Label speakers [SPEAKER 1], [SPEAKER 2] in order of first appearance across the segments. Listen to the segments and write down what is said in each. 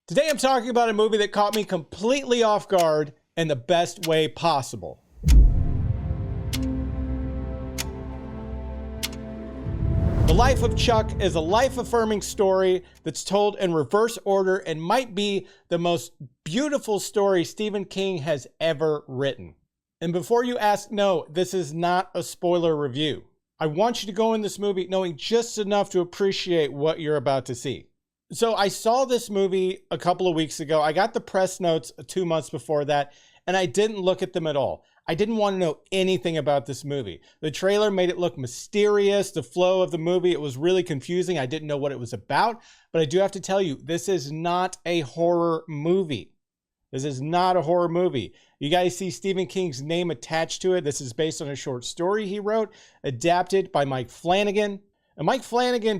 [SPEAKER 1] Today I'm talking about a movie that caught me completely off guard in the best way possible. The Life of Chuck is a life-affirming story that's told in reverse order and might be the most beautiful story Stephen King has ever written. And before you ask, no, this is not a spoiler review. I want you to go in this movie knowing just enough to appreciate what you're about to see. So I saw this movie a couple of weeks ago. I got the press notes 2 months before that, and I didn't look at them at all. I didn't want to know anything about this movie. The trailer made it look mysterious. The flow of the movie, it was really confusing. I didn't know what it was about, but I do have to tell you, this is not a horror movie. This is not a horror movie. You guys see Stephen King's name attached to it. This is based on a short story he wrote, adapted by Mike Flanagan. And Mike Flanagan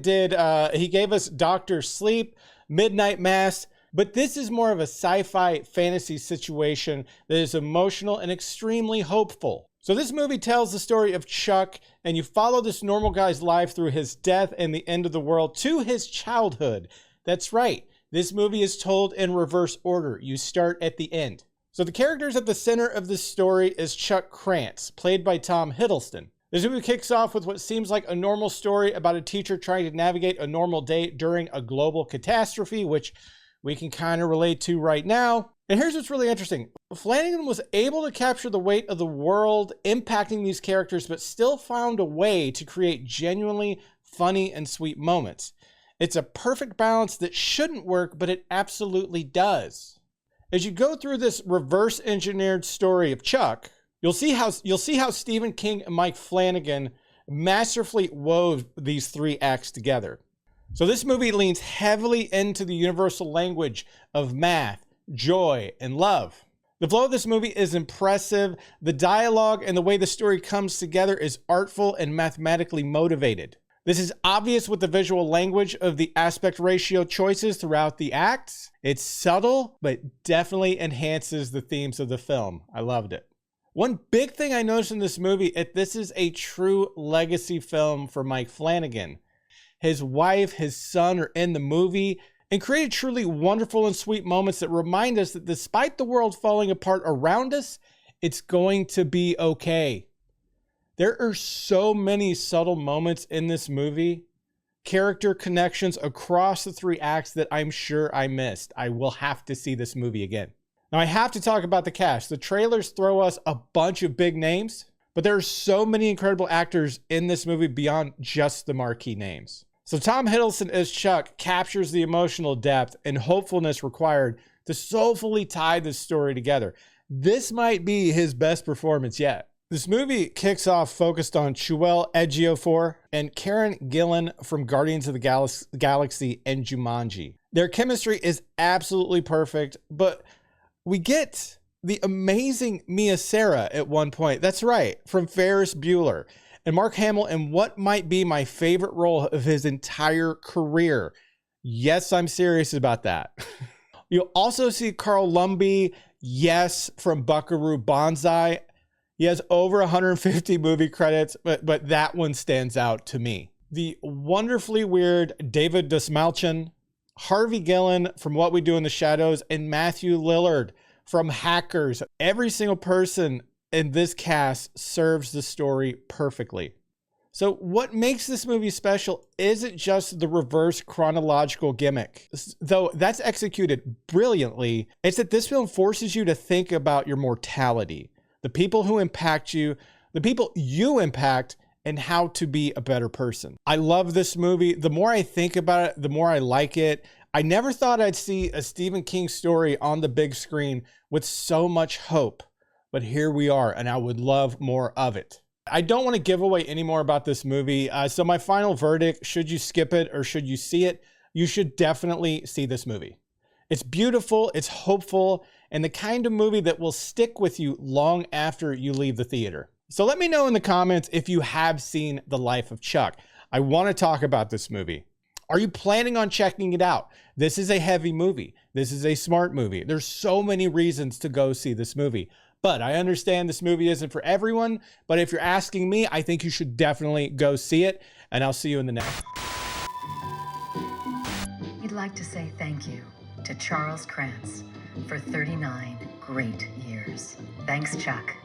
[SPEAKER 1] he gave us Dr. Sleep, Midnight Mass, but this is more of a sci-fi fantasy situation that is emotional and extremely hopeful. So this movie tells the story of Chuck, and you follow this normal guy's life through his death and the end of the world to his childhood. That's right. This movie is told in reverse order. You start at the end. So the characters at the center of this story is Chuck Krantz, played by Tom Hiddleston. This movie kicks off with what seems like a normal story about a teacher trying to navigate a normal day during a global catastrophe, which we can kind of relate to right now. And here's what's really interesting. Flanagan was able to capture the weight of the world impacting these characters, but still found a way to create genuinely funny and sweet moments. It's a perfect balance that shouldn't work, but it absolutely does. As you go through this reverse engineered story of Chuck, you'll see how Stephen King and Mike Flanagan masterfully wove these three acts together. So this movie leans heavily into the universal language of math, joy, and love. The flow of this movie is impressive. The dialogue and the way the story comes together is artful and mathematically motivated. This is obvious with the visual language of the aspect ratio choices throughout the acts. It's subtle, but definitely enhances the themes of the film. I loved it. One big thing I noticed in this movie is this is a true legacy film for Mike Flanagan. His wife, his son are in the movie and created truly wonderful and sweet moments that remind us that despite the world falling apart around us, it's going to be okay. There are so many subtle moments in this movie, character connections across the three acts that I'm sure I missed. I will have to see this movie again. Now, I have to talk about the cast. The trailers throw us a bunch of big names, but there are so many incredible actors in this movie beyond just the marquee names. So Tom Hiddleston as Chuck captures the emotional depth and hopefulness required to soulfully tie this story together. This might be his best performance yet. This movie kicks off focused on Chiwetel Ejiofor and Karen Gillan from Guardians of the Galaxy and Jumanji. Their chemistry is absolutely perfect, but we get the amazing Mia Sara at one point. That's right, from Ferris Bueller. And Mark Hamill in what might be my favorite role of his entire career. Yes, I'm serious about that. You'll also see Carl Lumbly, yes, from Buckaroo Banzai. He has over 150 movie credits, but that one stands out to me. The wonderfully weird David Dastmalchian, Harvey Gillen from What We Do in the Shadows, and Matthew Lillard from Hackers. Every single person in this cast serves the story perfectly. So what makes this movie special isn't just the reverse chronological gimmick, though that's executed brilliantly. It's that this film forces you to think about your mortality, the people who impact you, the people you impact, and how to be a better person. I love this movie. The more I think about it, the more I like it. I never thought I'd see a Stephen King story on the big screen with so much hope, but here we are, and I would love more of it. I don't want to give away any more about this movie, so my final verdict, should you skip it or should you see it? You should definitely see this movie. It's beautiful, it's hopeful, and the kind of movie that will stick with you long after you leave the theater. So let me know in the comments if you have seen The Life of Chuck. I want to talk about this movie. Are you planning on checking it out? This is a heavy movie. This is a smart movie. There's so many reasons to go see this movie. But I understand this movie isn't for everyone. But if you're asking me, I think you should definitely go see it. And I'll see you in the next.
[SPEAKER 2] We'd like to say thank you to Charles Krantz for 39 great years. Thanks, Chuck.